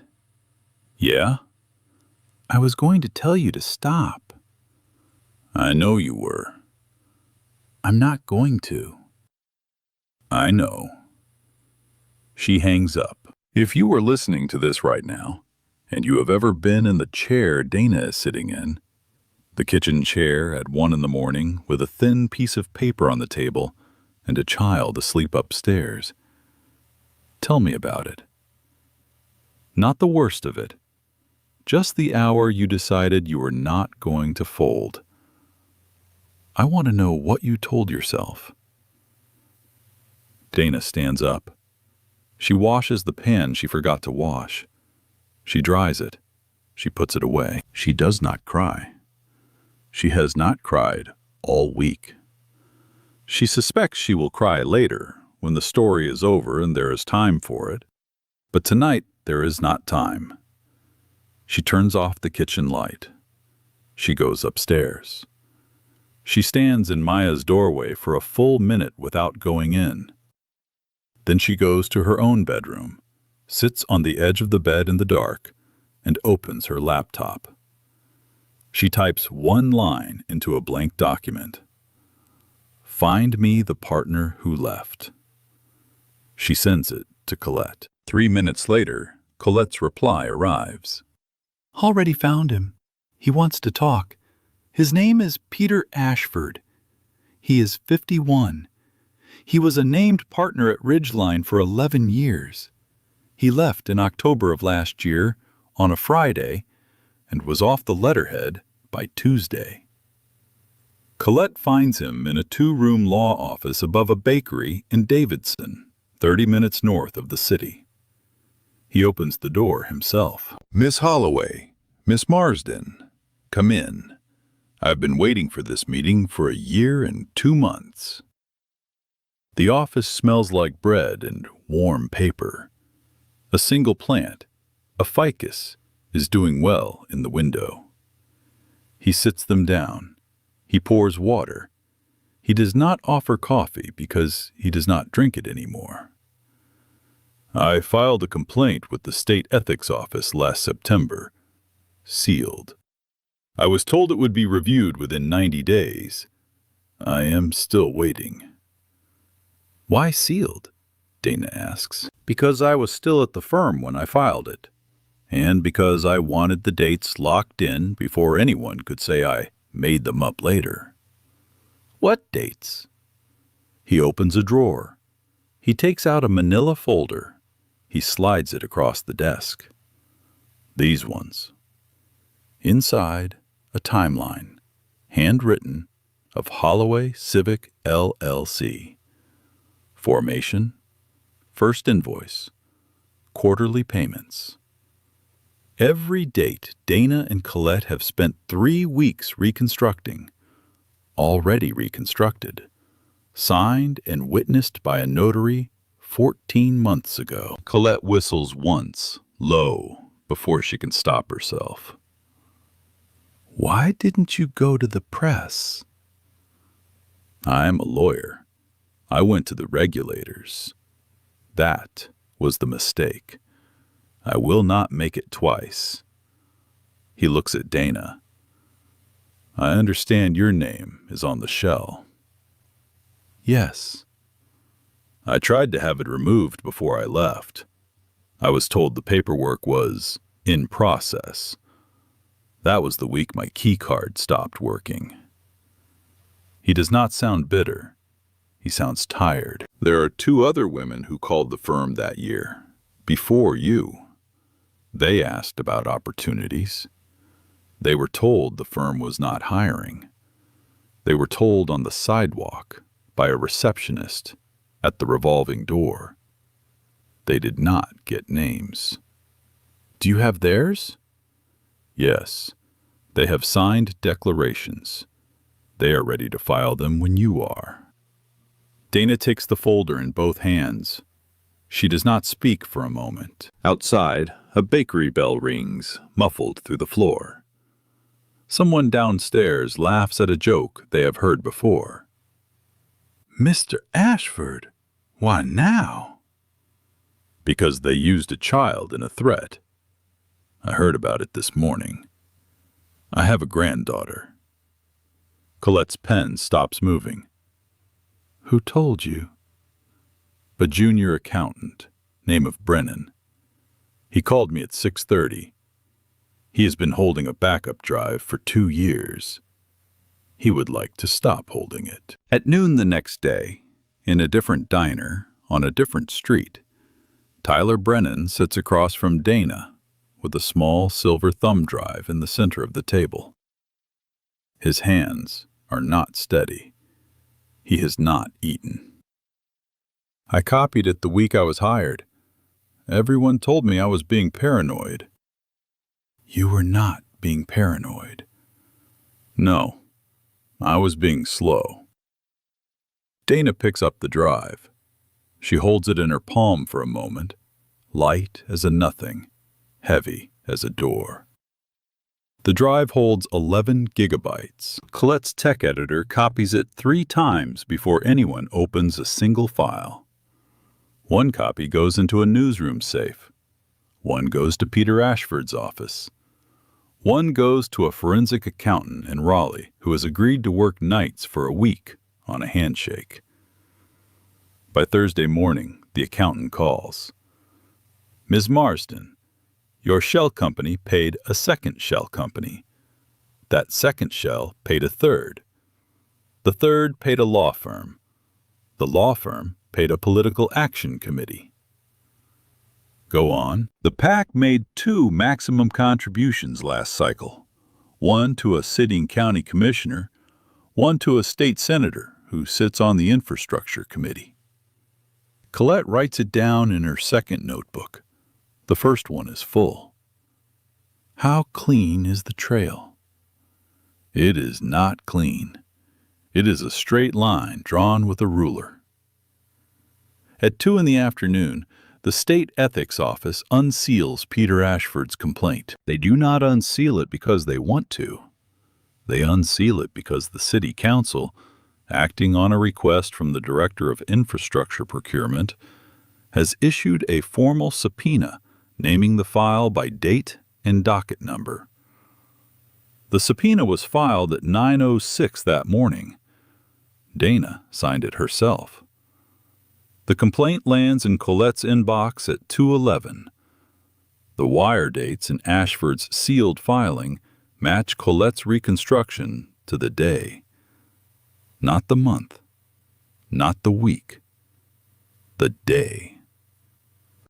Yeah? I was going to tell you to stop. I know you were. I'm not going to. I know. She hangs up. If you are listening to this right now, and you have ever been in the chair Dana is sitting in, the kitchen chair at 1 a.m. with a thin piece of paper on the table and a child asleep upstairs, tell me about it. Not the worst of it, just the hour you decided you were not going to fold. I want to know what you told yourself. Dana stands up. She washes the pan she forgot to wash. She dries it. She puts it away. She does not cry. She has not cried all week. She suspects she will cry later, when the story is over and there is time for it. But tonight there is not time. She turns off the kitchen light. She goes upstairs. She stands in Maya's doorway for a full minute without going in. Then she goes to her own bedroom, sits on the edge of the bed in the dark, and opens her laptop. She types one line into a blank document. Find me the partner who left. She sends it to Colette. 3 minutes later, Colette's reply arrives. Already found him. He wants to talk. His name is Peter Ashford. He is 51. He was a named partner at Ridgeline for 11 years. He left in October of last year on a Friday and was off the letterhead by Tuesday. Colette finds him in a 2-room law office above a bakery in Davidson, 30 minutes north of the city. He opens the door himself. Miss Holloway, Miss Marsden, come in. I've been waiting for this meeting for 1 year and 2 months. The office smells like bread and warm paper. A single plant, a ficus, is doing well in the window. He sits them down. He pours water. He does not offer coffee because he does not drink it anymore. I filed a complaint with the State Ethics Office last September. Sealed. I was told it would be reviewed within 90 days. I am still waiting. Why sealed? Dana asks. Because I was still at the firm when I filed it, and because I wanted the dates locked in before anyone could say I made them up later. What dates? He opens a drawer. He takes out a manila folder. He slides it across the desk. These ones. Inside, a timeline, handwritten, of Holloway Civic LLC. Formation, first invoice, quarterly payments. Every date Dana and Colette have spent 3 weeks reconstructing, already reconstructed, signed and witnessed by a notary 14 months ago. Colette whistles once, low, before she can stop herself. Why didn't you go to the press? I'm a lawyer. I went to the regulators. That was the mistake. I will not make it twice. He looks at Dana. I understand your name is on the shell. Yes. I tried to have it removed before I left. I was told the paperwork was in process. That was the week my key card stopped working. He does not sound bitter. He sounds tired. There are 2 other women who called the firm that year, before you. They asked about opportunities. They were told the firm was not hiring. They were told on the sidewalk by a receptionist at the revolving door. They did not get names. Do you have theirs? Yes. They have signed declarations. They are ready to file them when you are. Dana takes the folder in both hands. She does not speak for a moment. Outside, a bakery bell rings, muffled through the floor. Someone downstairs laughs at a joke they have heard before. Mr. Ashford, why now? Because they used a child in a threat. I heard about it this morning. I have a granddaughter. Colette's pen stops moving. Who told you? A junior accountant, name of Brennan. He called me at 6:30. He has been holding a backup drive for 2 years. He would like to stop holding it. At noon the next day, in a different diner on a different street, Tyler Brennan sits across from Dana with a small silver thumb drive in the center of the table. His hands are not steady. He has not eaten. I copied it the week I was hired. Everyone told me I was being paranoid. You were not being paranoid. No, I was being slow. Dana picks up the drive. She holds it in her palm for a moment, light as a nothing, heavy as a door. The drive holds 11 gigabytes. Colette's tech editor copies it 3 times before anyone opens a single file. One copy goes into a newsroom safe. One goes to Peter Ashford's office. One goes to a forensic accountant in Raleigh who has agreed to work nights for a week on a handshake. By Thursday morning, the accountant calls. Ms. Marsden, your shell company paid a second shell company. That second shell paid a third. The third paid a law firm. The law firm paid a political action committee. Go on. The PAC made 2 maximum contributions last cycle. One to a sitting county commissioner, one to a state senator who sits on the infrastructure committee. Colette writes it down in her second notebook. The first one is full. How clean is the trail? It is not clean. It is a straight line drawn with a ruler. At 2 in the afternoon, the State Ethics Office unseals Peter Ashford's complaint. They do not unseal it because they want to. They unseal it because the City Council, acting on a request from the Director of Infrastructure Procurement, has issued a formal subpoena naming the file by date and docket number. The subpoena was filed at 9:06 that morning. Dana signed it herself. The complaint lands in Colette's inbox at 2:11. The wire dates in Ashford's sealed filing match Colette's reconstruction to the day. Not the month, not the week, the day.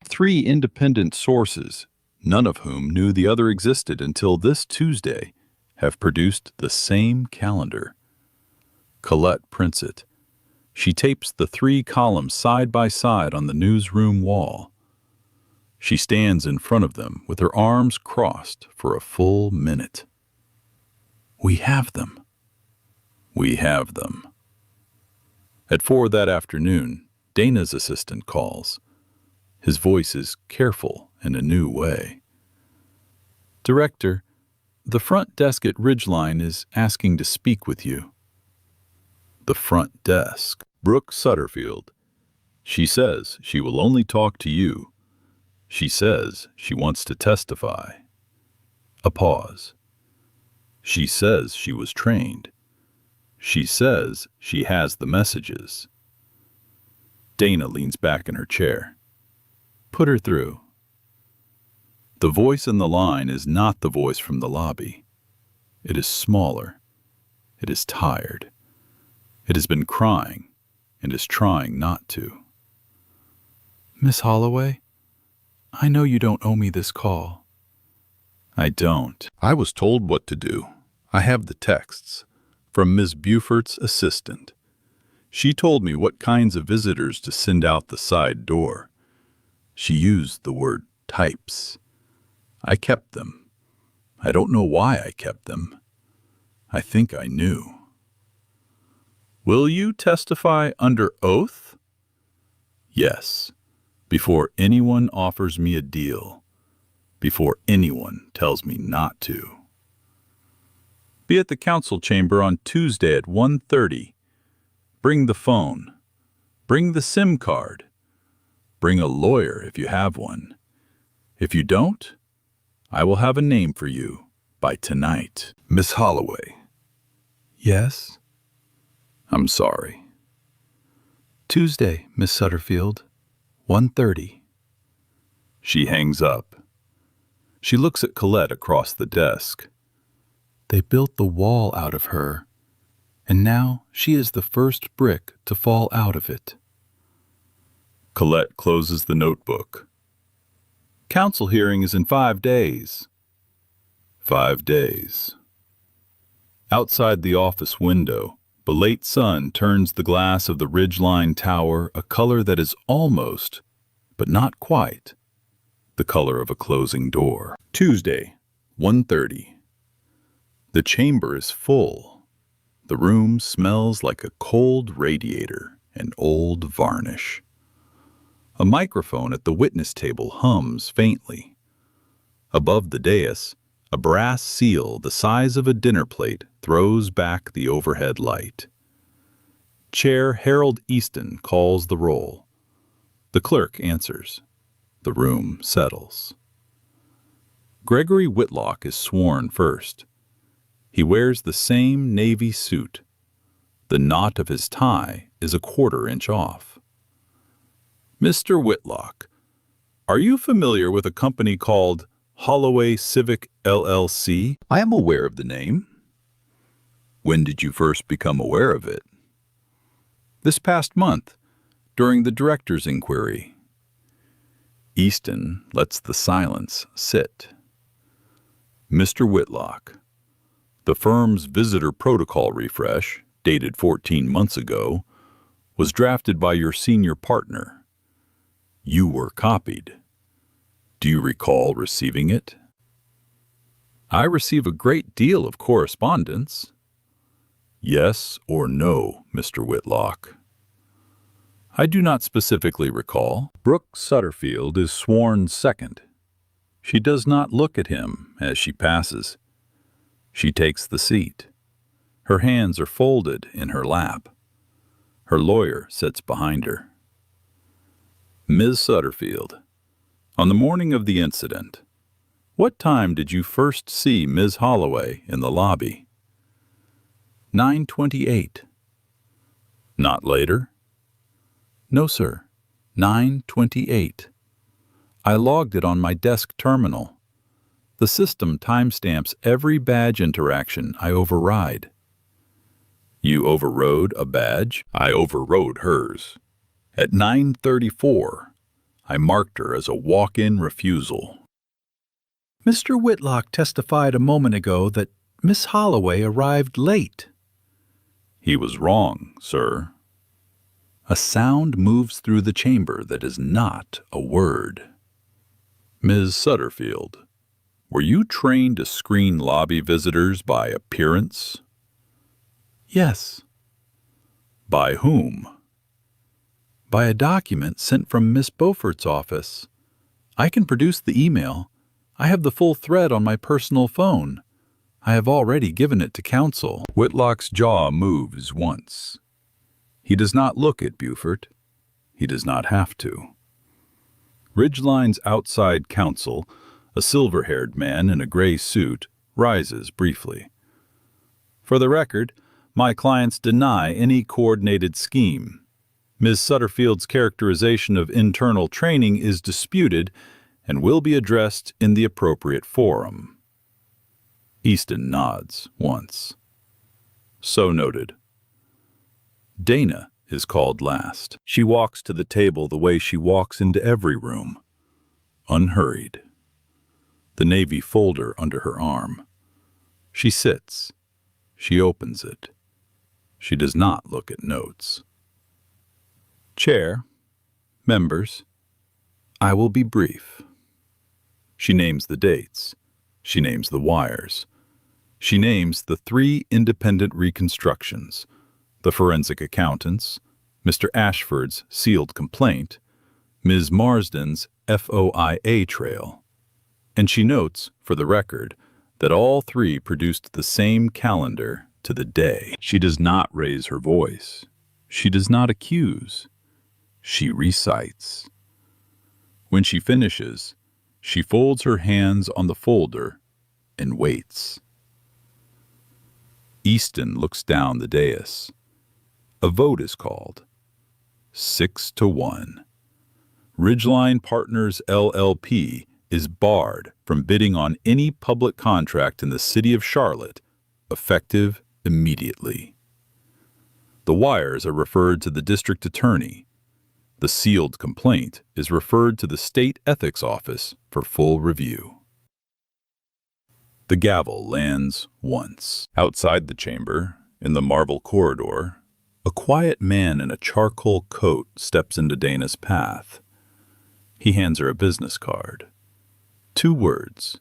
3 independent sources, none of whom knew the other existed until this Tuesday, have produced the same calendar. Colette prints it. She tapes the 3 columns side by side on the newsroom wall. She stands in front of them with her arms crossed for a full minute. We have them. We have them. At 4 that afternoon, Dana's assistant calls. His voice is careful in a new way. Director, the front desk at Ridgeline is asking to speak with you. The front desk. Brooke Sutterfield. She says she will only talk to you. She says she wants to testify. A pause. She says she was trained. She says she has the messages. Dana leans back in her chair. Put her through. The voice in the line is not the voice from the lobby. It is smaller. It is tired. It has been crying and is trying not to. Miss Holloway, I know you don't owe me this call. I don't. I was told what to do. I have the texts from Ms. Beaufort's assistant. She told me what kinds of visitors to send out the side door. She used the word types. I kept them. I don't know why I kept them. I think I knew. Will you testify under oath? Yes, before anyone offers me a deal, before anyone tells me not to. Be at the council chamber on Tuesday at 1:30. Bring the phone. Bring the SIM card. Bring a lawyer if you have one. If you don't, I will have a name for you by tonight. Miss Holloway. Yes? I'm sorry. Tuesday, Miss Sutterfield, 1:30. She hangs up. She looks at Colette across the desk. They built the wall out of her, and now she is the first brick to fall out of it. Colette closes the notebook. Council hearing is in 5 days. 5 days. Outside the office window, the late sun turns the glass of the Ridgeline Tower a color that is almost, but not quite, the color of a closing door. Tuesday, 1:30. The chamber is full. The room smells like a cold radiator and old varnish. A microphone at the witness table hums faintly. Above the dais, a brass seal the size of a dinner plate throws back the overhead light. Chair Harold Easton calls the roll. The clerk answers. The room settles. Gregory Whitlock is sworn first. He wears the same navy suit. The knot of his tie is a 1/4 inch off. Mr. Whitlock, are you familiar with a company called Holloway Civic LLC? I am aware of the name. When did you first become aware of it? This past month, during the director's inquiry. Easton lets the silence sit. Mr. Whitlock, the firm's visitor protocol refresh, dated 14 months ago, was drafted by your senior partner. You were copied. Do you recall receiving it? I receive a great deal of correspondence. Yes or no, Mr. Whitlock? I do not specifically recall. Brooke Sutterfield is sworn second. She does not look at him as she passes. She takes the seat. Her hands are folded in her lap. Her lawyer sits behind her. Ms. Sutterfield, on the morning of the incident, what time did you first see Ms. Holloway in the lobby? 9:28. Not later? No, sir. 9:28. I logged it on my desk terminal. The system timestamps every badge interaction I override. You overrode a badge? I overrode hers. At 9:34, I marked her as a walk-in refusal. Mr. Whitlock testified a moment ago that Miss Holloway arrived late. He was wrong, sir. A sound moves through the chamber that is not a word. Ms. Sutterfield, were you trained to screen lobby visitors by appearance? Yes. By whom? By a document sent from Miss Beaufort's office. I can produce the email. I have the full thread on my personal phone. I have already given it to counsel. Whitlock's jaw moves once. He does not look at Beaufort. He does not have to. Ridgeline's outside counsel, a silver-haired man in a gray suit, rises briefly. For the record, my clients deny any coordinated scheme. Ms. Sutterfield's characterization of internal training is disputed and will be addressed in the appropriate forum. Easton nods once. So noted. Dana is called last. She walks to the table the way she walks into every room, unhurried. The navy folder under her arm. She sits. She opens it. She does not look at notes. Chair, members, I will be brief. She names the dates. She names the wires. She names the 3 independent reconstructions, the forensic accountant's, Mr. Ashford's sealed complaint, Ms. Marsden's FOIA trail. And she notes, for the record, that all 3 produced the same calendar to the day. She does not raise her voice. She does not accuse. She recites. When she finishes, she folds her hands on the folder and waits. Easton looks down the dais. A vote is called. 6-1. Ridgeline Partners LLP is barred from bidding on any public contract in the city of Charlotte, effective immediately. The wires are referred to the district attorney. The sealed complaint is referred to the state ethics office for full review. The gavel lands once. Outside the chamber, in the marble corridor, a quiet man in a charcoal coat steps into Dana's path. He hands her a business card. 2 words.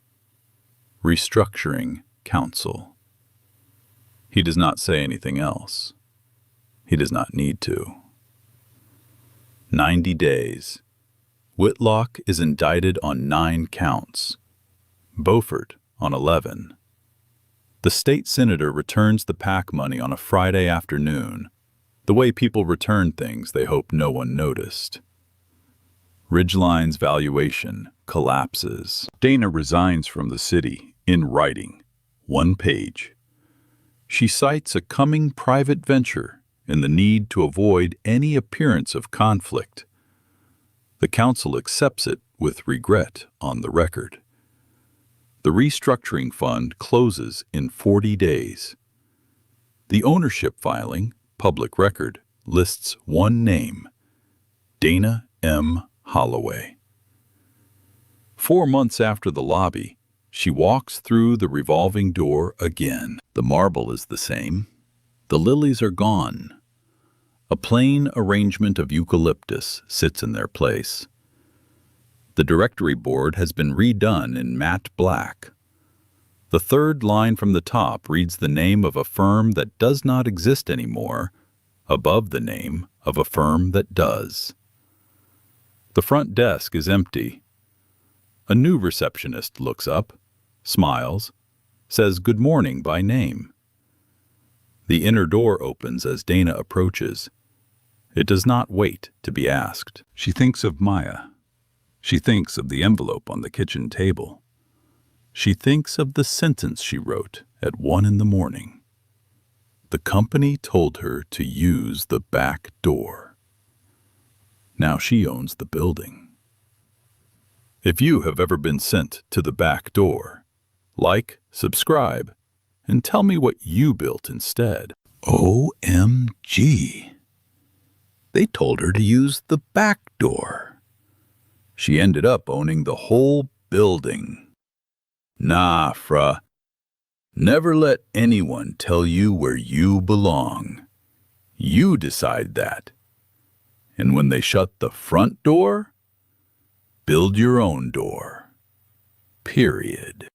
Restructuring counsel. He does not say anything else. He does not need to. 90 days. Whitlock is indicted on 9 counts. Beaufort on 11. The state senator returns the PAC money on a Friday afternoon, the way people return things they hope no one noticed. Ridgeline's valuation collapses. Dana resigns from the city, in writing, 1 page. She cites a coming private venture and the need to avoid any appearance of conflict. The council accepts it with regret on the record. The restructuring fund closes in 40 days. The ownership filing, public record, lists 1 name, Dana M. Holloway. 4 months after the lobby, she walks through the revolving door again. The marble is the same. The lilies are gone. A plain arrangement of eucalyptus sits in their place. The directory board has been redone in matte black. The 3rd line from the top reads the name of a firm that does not exist anymore, above the name of a firm that does. The front desk is empty. A new receptionist looks up, smiles, says good morning by name. The inner door opens as Dana approaches. It does not wait to be asked. She thinks of Maya. She thinks of the envelope on the kitchen table. She thinks of the sentence she wrote at 1 a.m. The company told her to use the back door. Now she owns the building. If you have ever been sent to the back door, like, subscribe, and tell me what you built instead. OMG. They told her to use the back door. She ended up owning the whole building. Nah, Fra. Never let anyone tell you where you belong. You decide that. And when they shut the front door, build your own door. Period.